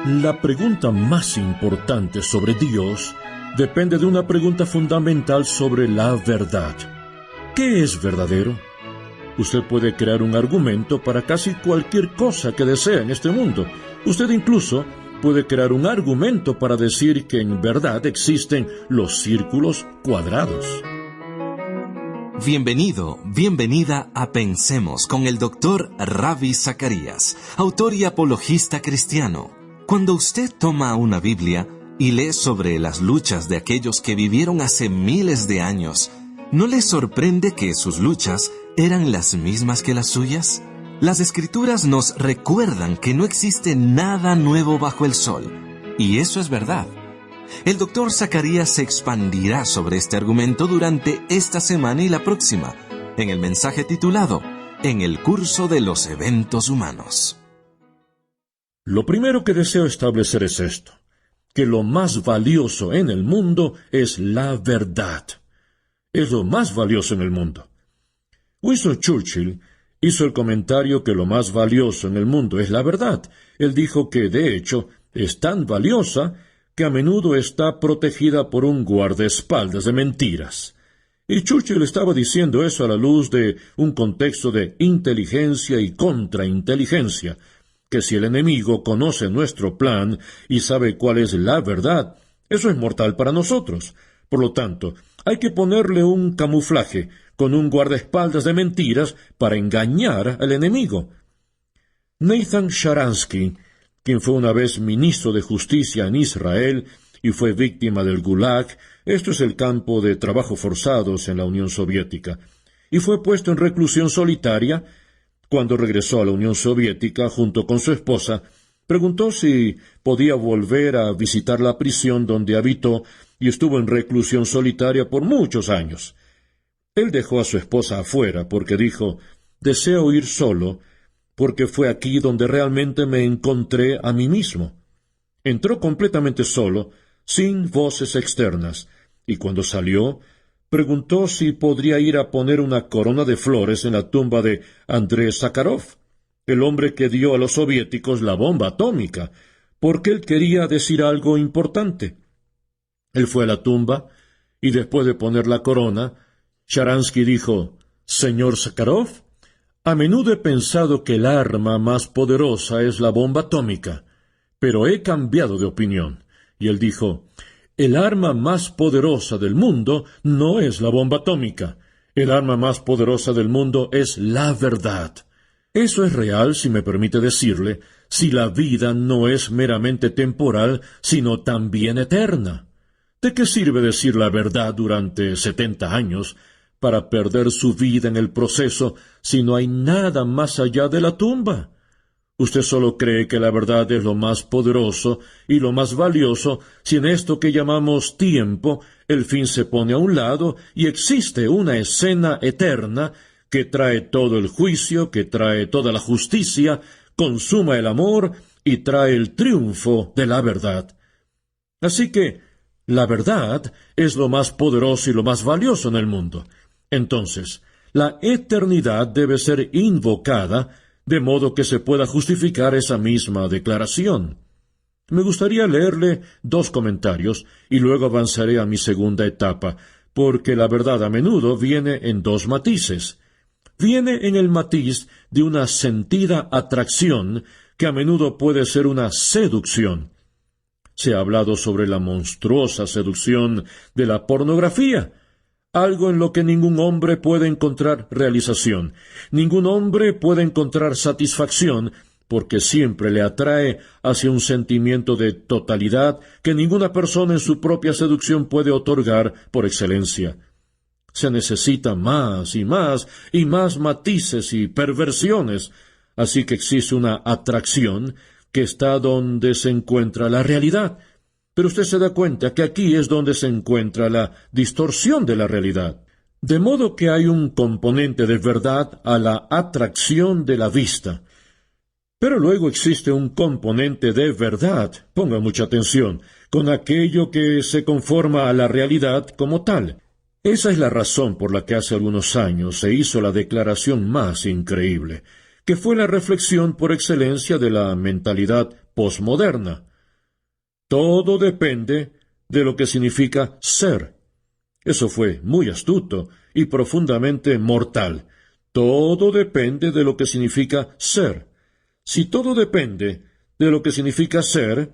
La pregunta más importante sobre Dios depende de una pregunta fundamental sobre la verdad. ¿Qué es verdadero? Usted puede crear un argumento para casi cualquier cosa que desea en este mundo. Usted incluso puede crear un argumento para decir que en verdad existen los círculos cuadrados. Bienvenido, bienvenida a Pensemos con el Dr. Ravi Zacharias, autor y apologista cristiano. Cuando usted toma una Biblia y lee sobre las luchas de aquellos que vivieron hace miles de años, ¿no le sorprende que sus luchas eran las mismas que las suyas? Las Escrituras nos recuerdan que no existe nada nuevo bajo el sol, y eso es verdad. El Dr. Zacharias se expandirá sobre este argumento durante esta semana y la próxima, en el mensaje titulado En el curso de los eventos humanos. Lo primero que deseo establecer es esto, que lo más valioso en el mundo es la verdad. Es lo más valioso en el mundo. Winston Churchill hizo el comentario que lo más valioso en el mundo es la verdad. Él dijo que, de hecho, es tan valiosa que a menudo está protegida por un guardaespaldas de mentiras. Y Churchill estaba diciendo eso a la luz de un contexto de inteligencia y contrainteligencia, que si el enemigo conoce nuestro plan y sabe cuál es la verdad, eso es mortal para nosotros. Por lo tanto, hay que ponerle un camuflaje con un guardaespaldas de mentiras para engañar al enemigo. Nathan Sharansky, quien fue una vez ministro de Justicia en Israel y fue víctima del Gulag, esto es el campo de trabajo forzados en la Unión Soviética, y fue puesto en reclusión solitaria. Cuando regresó a la Unión Soviética junto con su esposa, preguntó si podía volver a visitar la prisión donde habitó y estuvo en reclusión solitaria por muchos años. Él dejó a su esposa afuera porque dijo, «Deseo ir solo, porque fue aquí donde realmente me encontré a mí mismo». Entró completamente solo, sin voces externas, y cuando salió, preguntó si podría ir a poner una corona de flores en la tumba de Andrei Sakharov, el hombre que dio a los soviéticos la bomba atómica, porque él quería decir algo importante. Él fue a la tumba, y después de poner la corona, Sharansky dijo, «Señor Sakharov, a menudo he pensado que el arma más poderosa es la bomba atómica, pero he cambiado de opinión». Y él dijo, «El arma más poderosa del mundo no es la bomba atómica. El arma más poderosa del mundo es la verdad». Eso es real, si me permite decirle, si la vida no es meramente temporal, sino también eterna. ¿De qué sirve decir la verdad durante 70 años para perder su vida en el proceso si no hay nada más allá de la tumba? Usted solo cree que la verdad es lo más poderoso y lo más valioso si en esto que llamamos tiempo el fin se pone a un lado y existe una escena eterna que trae todo el juicio, que trae toda la justicia, consuma el amor y trae el triunfo de la verdad. Así que la verdad es lo más poderoso y lo más valioso en el mundo. Entonces, la eternidad debe ser invocada de modo que se pueda justificar esa misma declaración. Me gustaría leerle 2 comentarios y luego avanzaré a mi segunda etapa, porque la verdad a menudo viene en 2 matices. Viene en el matiz de una sentida atracción que a menudo puede ser una seducción. Se ha hablado sobre la monstruosa seducción de la pornografía, algo en lo que ningún hombre puede encontrar realización. Ningún hombre puede encontrar satisfacción porque siempre le atrae hacia un sentimiento de totalidad que ninguna persona en su propia seducción puede otorgar por excelencia. Se necesita más y más y más matices y perversiones, así que existe una atracción que está donde se encuentra la realidad. Pero usted se da cuenta que aquí es donde se encuentra la distorsión de la realidad. De modo que hay un componente de verdad a la atracción de la vista. Pero luego existe un componente de verdad, ponga mucha atención, con aquello que se conforma a la realidad como tal. Esa es la razón por la que hace algunos años se hizo la declaración más increíble, que fue la reflexión por excelencia de la mentalidad posmoderna. Todo depende de lo que significa ser. Eso fue muy astuto y profundamente mortal. Todo depende de lo que significa ser. Si todo depende de lo que significa ser,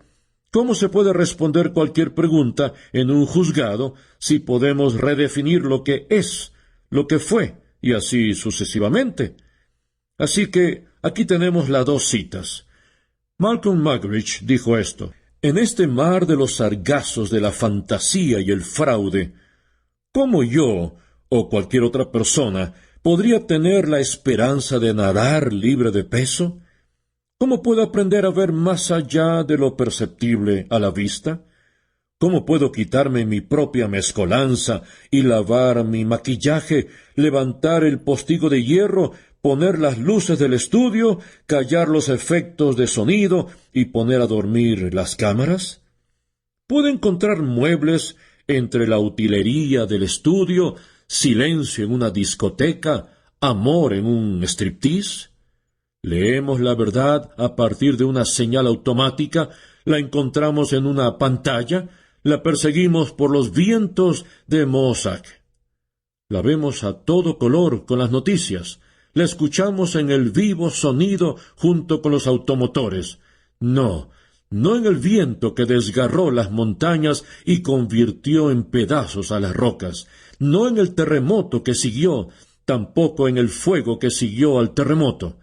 ¿cómo se puede responder cualquier pregunta en un juzgado si podemos redefinir lo que es, lo que fue, y así sucesivamente? Así que aquí tenemos las dos citas. Malcolm Muggeridge dijo esto: en este mar de los sargazos de la fantasía y el fraude, ¿cómo yo, o cualquier otra persona, podría tener la esperanza de nadar libre de peso? ¿Cómo puedo aprender a ver más allá de lo perceptible a la vista? ¿Cómo puedo quitarme mi propia mezcolanza y lavar mi maquillaje, levantar el postigo de hierro, poner las luces del estudio, callar los efectos de sonido y poner a dormir las cámaras? ¿Puedo encontrar muebles entre la utilería del estudio, silencio en una discoteca, amor en un striptease? Leemos la verdad a partir de una señal automática, la encontramos en una pantalla, la perseguimos por los vientos de Mossack. La vemos a todo color con las noticias, la escuchamos en el vivo sonido junto con los automotores. No en el viento que desgarró las montañas y convirtió en pedazos a las rocas, no en el terremoto que siguió, tampoco en el fuego que siguió al terremoto.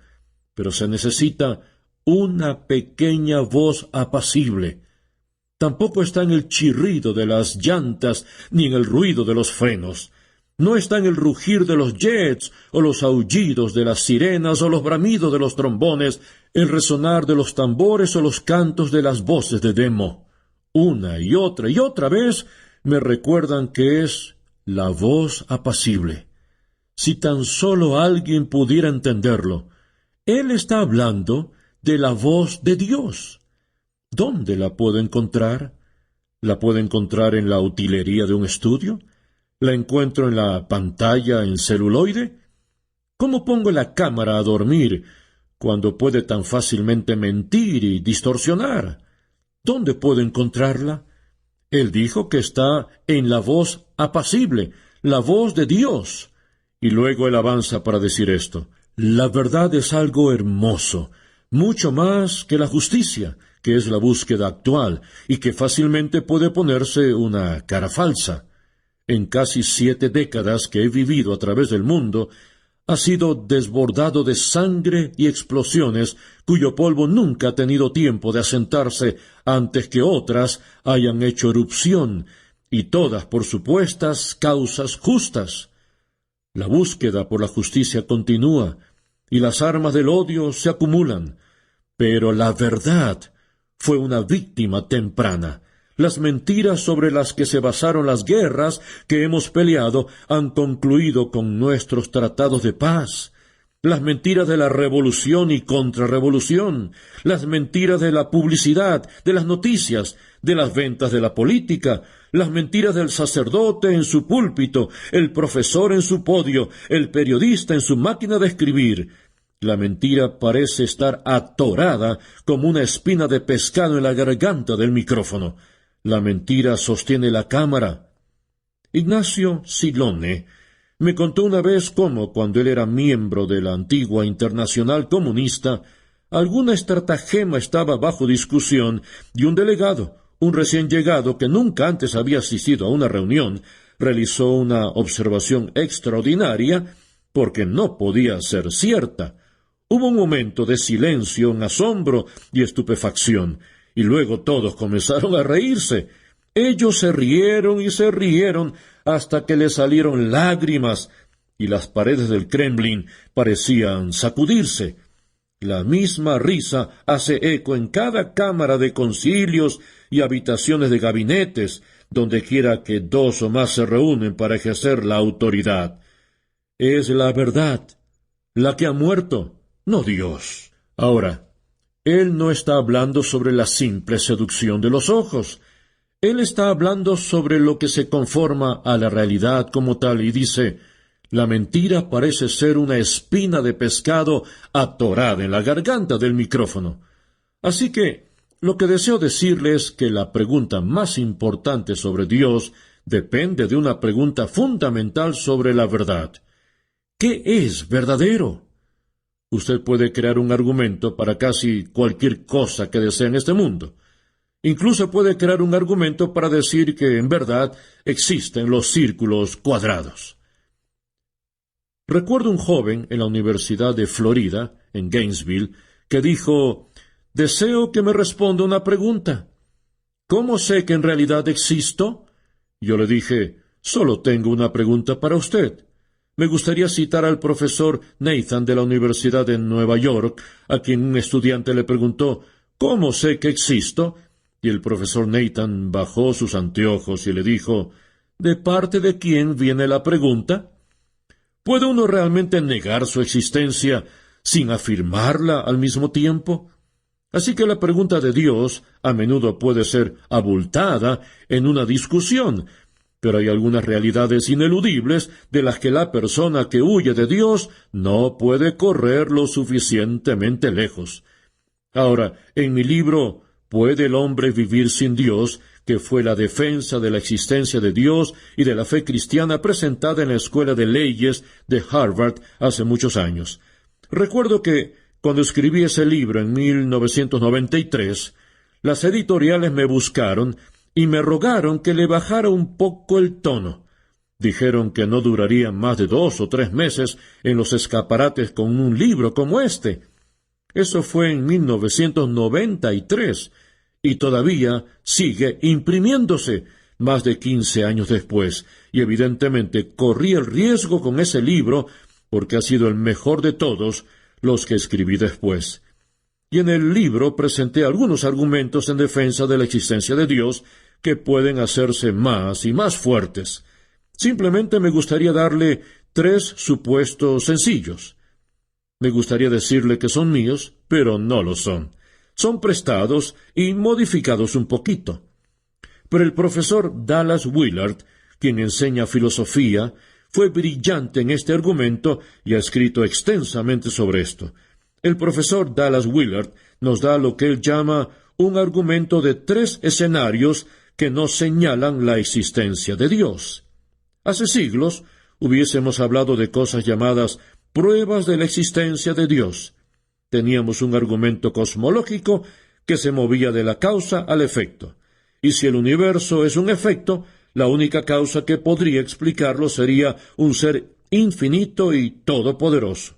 Pero se necesita una pequeña voz apacible. Tampoco está en el chirrido de las llantas ni en el ruido de los frenos. No está en el rugir de los jets o los aullidos de las sirenas o los bramidos de los trombones, el resonar de los tambores o los cantos de las voces de demo. Una y otra vez me recuerdan que es la voz apacible. Si tan solo alguien pudiera entenderlo. Él está hablando de la voz de Dios. ¿Dónde la puedo encontrar? ¿La puedo encontrar en la utilería de un estudio? ¿La encuentro en la pantalla en celuloide? ¿Cómo pongo la cámara a dormir cuando puede tan fácilmente mentir y distorsionar? ¿Dónde puedo encontrarla? Él dijo que está en la voz apacible, la voz de Dios. Y luego él avanza para decir esto: la verdad es algo hermoso, mucho más que la justicia, que es la búsqueda actual, y que fácilmente puede ponerse una cara falsa. En casi 7 décadas que he vivido a través del mundo, ha sido desbordado de sangre y explosiones cuyo polvo nunca ha tenido tiempo de asentarse antes que otras hayan hecho erupción, y todas por supuestas causas justas. La búsqueda por la justicia continúa, y las armas del odio se acumulan, pero la verdad fue una víctima temprana. Las mentiras sobre las que se basaron las guerras que hemos peleado han concluido con nuestros tratados de paz. Las mentiras de la revolución y contrarrevolución, las mentiras de la publicidad, de las noticias, de las ventas de la política, las mentiras del sacerdote en su púlpito, el profesor en su podio, el periodista en su máquina de escribir. La mentira parece estar atorada como una espina de pescado en la garganta del micrófono. La mentira sostiene la cámara. Ignacio Silone me contó una vez cómo, cuando él era miembro de la antigua Internacional Comunista, alguna estratagema estaba bajo discusión y un delegado, un recién llegado que nunca antes había asistido a una reunión, realizó una observación extraordinaria porque no podía ser cierta. Hubo un momento de silencio, en asombro y estupefacción, y luego todos comenzaron a reírse. Ellos se rieron y se rieron hasta que les salieron lágrimas, y las paredes del Kremlin parecían sacudirse. La misma risa hace eco en cada cámara de concilios y habitaciones de gabinetes, donde quiera que 2 o más se reúnen para ejercer la autoridad. Es la verdad la que ha muerto, no Dios. Ahora, él no está hablando sobre la simple seducción de los ojos. Él está hablando sobre lo que se conforma a la realidad como tal y dice: la mentira parece ser una espina de pescado atorada en la garganta del micrófono. Así que lo que deseo decirles es que la pregunta más importante sobre Dios depende de una pregunta fundamental sobre la verdad. ¿Qué es verdadero? Usted puede crear un argumento para casi cualquier cosa que desee en este mundo. Incluso puede crear un argumento para decir que en verdad existen los círculos cuadrados. Recuerdo un joven en la Universidad de Florida, en Gainesville, que dijo: «Deseo que me responda una pregunta. ¿Cómo sé que en realidad existo?» Yo le dije: «Solo tengo una pregunta para usted. Me gustaría citar al profesor Nathan de la Universidad de Nueva York, a quien un estudiante le preguntó: «¿Cómo sé que existo?» Y el profesor Nathan bajó sus anteojos y le dijo: «¿De parte de quién viene la pregunta?» ¿Puede uno realmente negar su existencia sin afirmarla al mismo tiempo? Así que la pregunta de Dios a menudo puede ser abultada en una discusión, pero hay algunas realidades ineludibles de las que la persona que huye de Dios no puede correr lo suficientemente lejos. Ahora, en mi libro ¿Puede el hombre vivir sin Dios?, que fue la defensa de la existencia de Dios y de la fe cristiana presentada en la Escuela de Leyes de Harvard hace muchos años. Recuerdo que, cuando escribí ese libro en 1993, las editoriales me buscaron y me rogaron que le bajara un poco el tono. Dijeron que no duraría más de 2 o 3 meses en los escaparates con un libro como este. Eso fue en 1993, y todavía sigue imprimiéndose más de 15 años después, y evidentemente corrí el riesgo con ese libro porque ha sido el mejor de todos los que escribí después. Y en el libro presenté algunos argumentos en defensa de la existencia de Dios que pueden hacerse más y más fuertes. Simplemente me gustaría darle 3 supuestos sencillos. Me gustaría decirle que son míos, pero no lo son. Son prestados y modificados un poquito. Pero el profesor Dallas Willard, quien enseña filosofía, fue brillante en este argumento y ha escrito extensamente sobre esto. El profesor Dallas Willard nos da lo que él llama un argumento de 3 escenarios que nos señalan la existencia de Dios. Hace siglos hubiésemos hablado de cosas llamadas pruebas de la existencia de Dios. Teníamos un argumento cosmológico que se movía de la causa al efecto. Y si el universo es un efecto, la única causa que podría explicarlo sería un ser infinito y todopoderoso.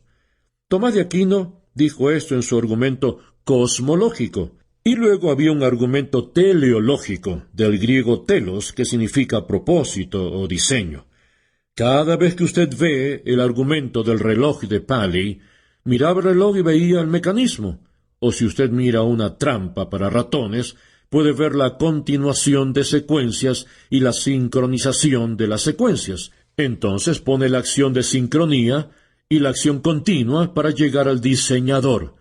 Tomás de Aquino dijo esto en su argumento cosmológico. Y luego había un argumento teleológico, del griego telos, que significa propósito o diseño. Cada vez que usted ve el argumento del reloj de Paley, miraba el reloj y veía el mecanismo. O si usted mira una trampa para ratones, puede ver la continuación de secuencias y la sincronización de las secuencias. Entonces pone la acción de sincronía y la acción continua para llegar al diseñador.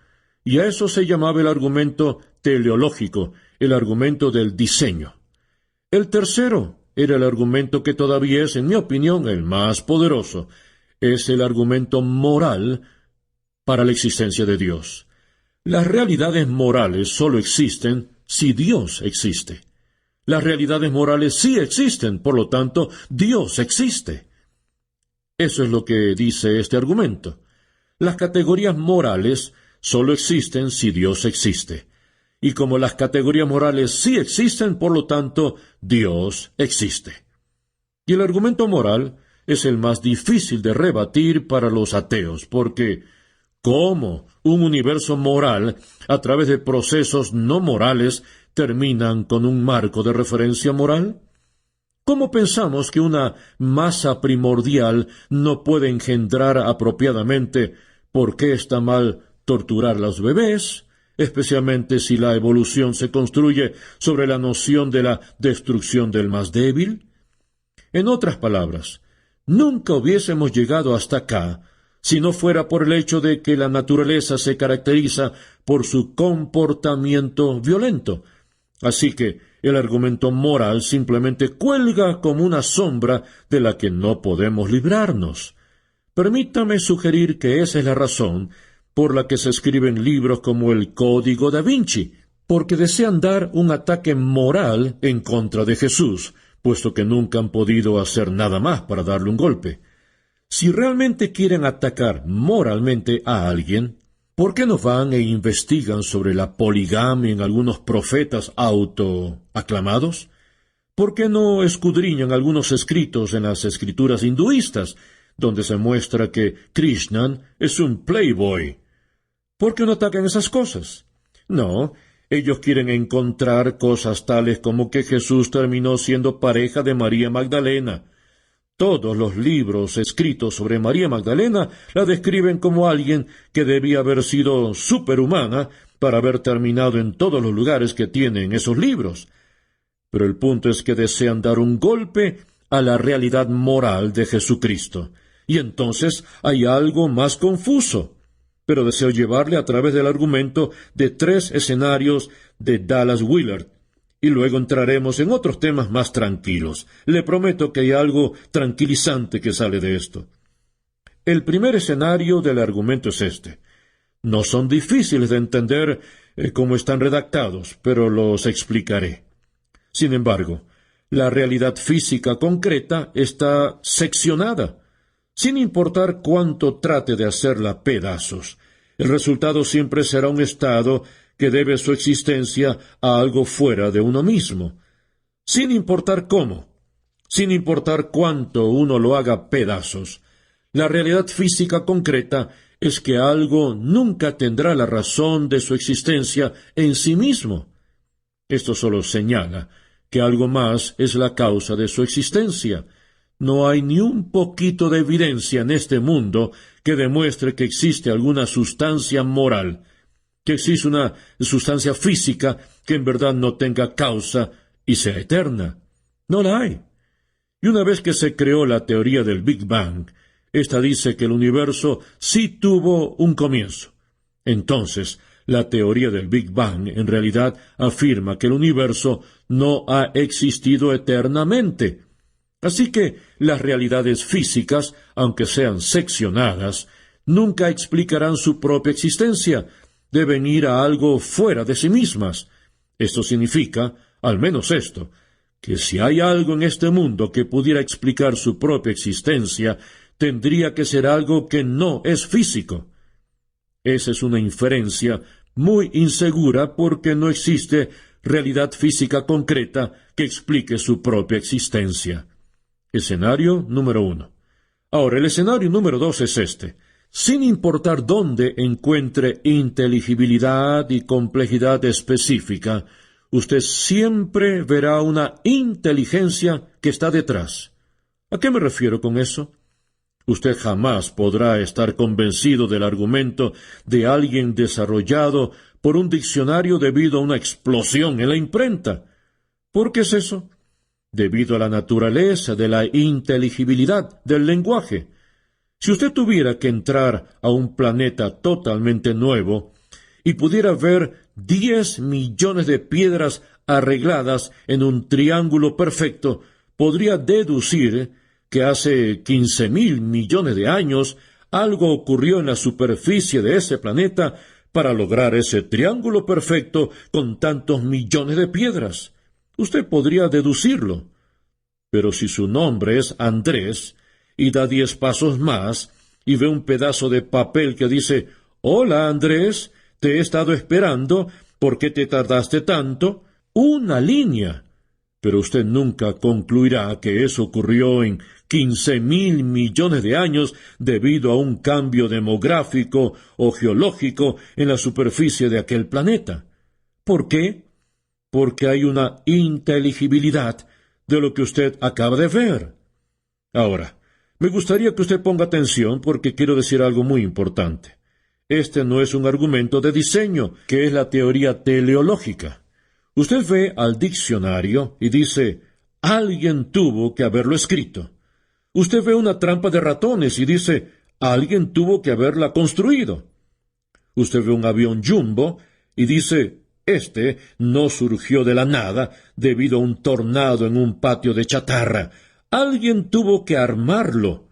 Y a eso se llamaba el argumento teleológico, el argumento del diseño. El tercero era el argumento que todavía es, en mi opinión, el más poderoso. Es el argumento moral para la existencia de Dios. Las realidades morales solo existen si Dios existe. Las realidades morales sí existen, por lo tanto, Dios existe. Eso es lo que dice este argumento. Las categorías morales solo existen si Dios existe. Y como las categorías morales sí existen, por lo tanto, Dios existe. Y el argumento moral es el más difícil de rebatir para los ateos, porque ¿cómo un universo moral, a través de procesos no morales, terminan con un marco de referencia moral? ¿Cómo pensamos que una masa primordial no puede engendrar apropiadamente? ¿Por qué está mal torturar a los bebés? Especialmente si la evolución se construye sobre la noción de la destrucción del más débil. En otras palabras, nunca hubiésemos llegado hasta acá si no fuera por el hecho de que la naturaleza se caracteriza por su comportamiento violento. Así que el argumento moral simplemente cuelga como una sombra de la que no podemos librarnos. Permítame sugerir que esa es la razón por la que se escriben libros como el Código da Vinci. porque desean dar un ataque moral en contra de Jesús, puesto que nunca han podido hacer nada más para darle un golpe. Si realmente quieren atacar moralmente a alguien, ¿por qué no van e investigan sobre la poligamia en algunos profetas autoaclamados? ¿Por qué no escudriñan algunos escritos en las escrituras hinduistas, donde se muestra que Krishnan es un playboy? ¿Por qué no atacan esas cosas? No, ellos quieren encontrar cosas tales como que Jesús terminó siendo pareja de María Magdalena. Todos los libros escritos sobre María Magdalena la describen como alguien que debía haber sido superhumana para haber terminado en todos los lugares que tienen esos libros. Pero el punto es que desean dar un golpe a la realidad moral de Jesucristo. Y entonces hay algo más confuso. Pero deseo llevarle a través del argumento de 3 escenarios de Dallas Willard. Y luego entraremos en otros temas más tranquilos. Le prometo que hay algo tranquilizante que sale de esto. El primer escenario del argumento es este. No son difíciles de entender cómo están redactados, pero los explicaré. Sin embargo, la realidad física concreta está seccionada, sin importar cuánto trate de hacerla pedazos. El resultado siempre será un estado que debe su existencia a algo fuera de uno mismo, sin importar cómo, sin importar cuánto uno lo haga pedazos. La realidad física concreta es que algo nunca tendrá la razón de su existencia en sí mismo. Esto solo señala que algo más es la causa de su existencia. No hay ni un poquito de evidencia en este mundo que demuestre que existe alguna sustancia moral, que existe una sustancia física que en verdad no tenga causa y sea eterna. No la hay. Y una vez que se creó la teoría del Big Bang, esta dice que el universo sí tuvo un comienzo. Entonces, la teoría del Big Bang en realidad afirma que el universo no ha existido eternamente. Así que las realidades físicas, aunque sean seccionadas, nunca explicarán su propia existencia. Deben ir a algo fuera de sí mismas. Esto significa, al menos esto, que si hay algo en este mundo que pudiera explicar su propia existencia, tendría que ser algo que no es físico. Esa es una inferencia muy insegura porque no existe realidad física concreta que explique su propia existencia. Escenario número 1. Ahora, el escenario número 2 es este. Sin importar dónde encuentre inteligibilidad y complejidad específica, usted siempre verá una inteligencia que está detrás. ¿A qué me refiero con eso? Usted jamás podrá estar convencido del argumento de alguien desarrollado por un diccionario debido a una explosión en la imprenta. ¿Por qué es eso? Debido a la naturaleza de la inteligibilidad del lenguaje. Si usted tuviera que entrar a un planeta totalmente nuevo y pudiera ver 10 millones de piedras arregladas en un triángulo perfecto, podría deducir que hace 15.000 millones de años algo ocurrió en la superficie de ese planeta para lograr ese triángulo perfecto con tantos millones de piedras. Usted podría deducirlo. Pero si su nombre es Andrés y da 10 pasos más y ve un pedazo de papel que dice «Hola, Andrés, te he estado esperando, ¿por qué te tardaste tanto?», una línea. Pero usted nunca concluirá que eso ocurrió en 15.000 millones de años debido a un cambio demográfico o geológico en la superficie de aquel planeta. ¿Por qué? Porque hay una inteligibilidad de lo que usted acaba de ver. Ahora, me gustaría que usted ponga atención porque quiero decir algo muy importante. Este no es un argumento de diseño, que es la teoría teleológica. Usted ve al diccionario y dice, alguien tuvo que haberlo escrito. Usted ve una trampa de ratones y dice, alguien tuvo que haberla construido. Usted ve un avión jumbo y dice, este no surgió de la nada debido a un tornado en un patio de chatarra. Alguien tuvo que armarlo.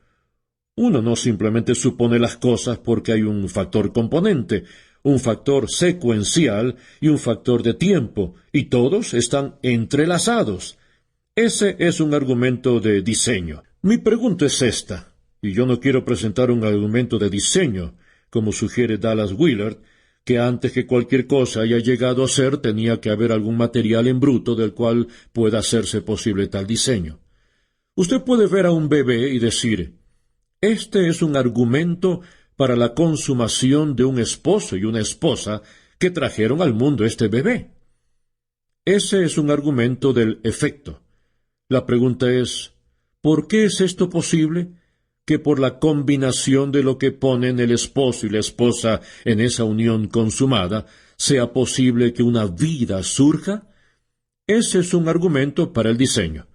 Uno no simplemente supone las cosas porque hay un factor componente. un factor secuencial y un factor de tiempo, y todos están entrelazados. Ese es un argumento de diseño. Mi pregunta es esta, y yo no quiero presentar un argumento de diseño, como sugiere Dallas Willard, que antes que cualquier cosa haya llegado a ser tenía que haber algún material en bruto del cual pueda hacerse posible tal diseño. Usted puede ver a un bebé y decir, este es un argumento para la consumación de un esposo y una esposa que trajeron al mundo este bebé. Ese es un argumento del efecto. La pregunta es, ¿por qué es esto posible? Que por la combinación de lo que ponen el esposo y la esposa en esa unión consumada, sea posible que una vida surja? Ese es un argumento para el diseño.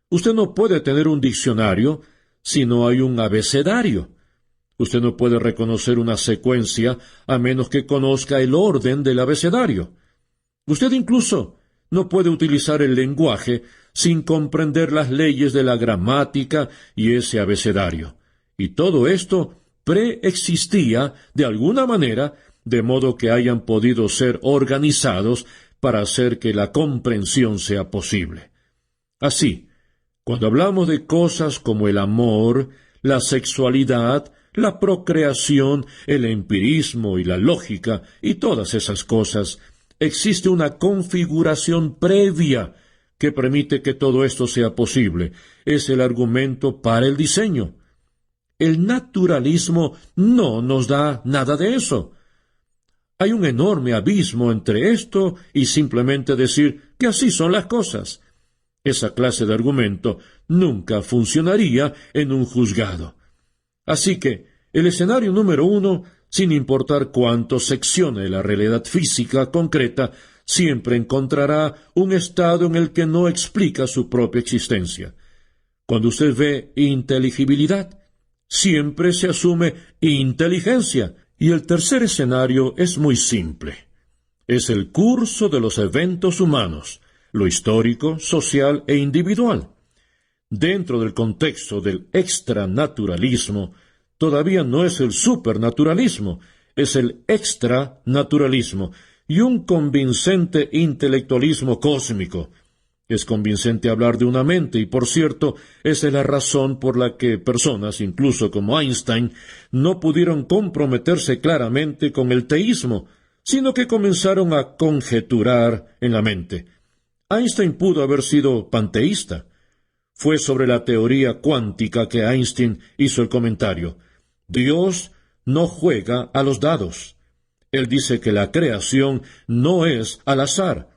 Usted no puede tener un diccionario si no hay un abecedario. Usted no puede reconocer una secuencia a menos que conozca el orden del abecedario. Usted incluso no puede utilizar el lenguaje sin comprender las leyes de la gramática y ese abecedario. Y todo esto preexistía de alguna manera, de modo que hayan podido ser organizados para hacer que la comprensión sea posible. Así, cuando hablamos de cosas como el amor, la sexualidad, la procreación, el empirismo y la lógica, y todas esas cosas, existe una configuración previa que permite que todo esto sea posible. Es el argumento para el diseño. El naturalismo no nos da nada de eso. Hay un enorme abismo entre esto y simplemente decir que así son las cosas. Esa clase de argumento nunca funcionaría en un juzgado. Así que el escenario número 1, sin importar cuánto seccione la realidad física concreta, siempre encontrará un estado en el que no explica su propia existencia. Cuando usted ve inteligibilidad, siempre se asume inteligencia. Y el tercer escenario es muy simple. Es el curso de los eventos humanos, lo histórico, social e individual. Dentro del contexto del extranaturalismo, todavía no es el supernaturalismo, es el extranaturalismo y un convincente intelectualismo cósmico. Es convincente hablar de una mente y, por cierto, esa es la razón por la que personas, incluso como Einstein, no pudieron comprometerse claramente con el teísmo, sino que comenzaron a conjeturar en la mente. Einstein pudo haber sido panteísta. Fue sobre la teoría cuántica que Einstein hizo el comentario: Dios no juega a los dados. Él dice que la creación no es al azar,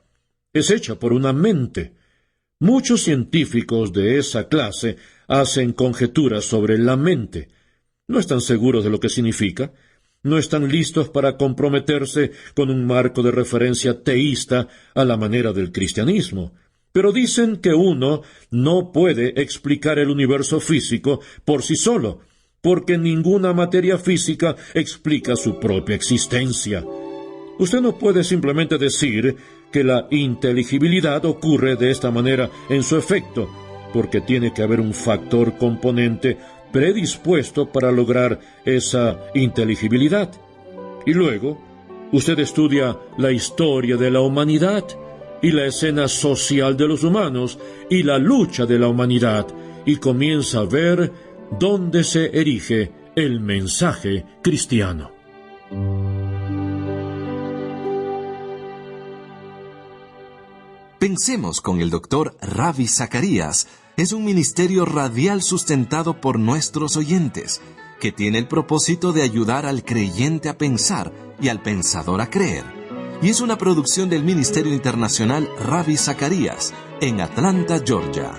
es hecha por una mente. Muchos científicos de esa clase hacen conjeturas sobre la mente. No están seguros de lo que significa, no están listos para comprometerse con un marco de referencia teísta a la manera del cristianismo, pero dicen que uno no puede explicar el universo físico por sí solo, porque ninguna materia física explica su propia existencia. Usted no puede simplemente decir que la inteligibilidad ocurre de esta manera en su efecto, porque tiene que haber un factor componente predispuesto para lograr esa inteligibilidad. Y luego, usted estudia la historia de la humanidad y la escena social de los humanos y la lucha de la humanidad, y comienza a ver dónde se erige el mensaje cristiano. Pensemos con el Dr. Ravi Zacharias es un ministerio radial sustentado por nuestros oyentes, que tiene el propósito de ayudar al creyente a pensar y al pensador a creer. Y es una producción del Ministerio Internacional Ravi Zacharias en Atlanta, Georgia.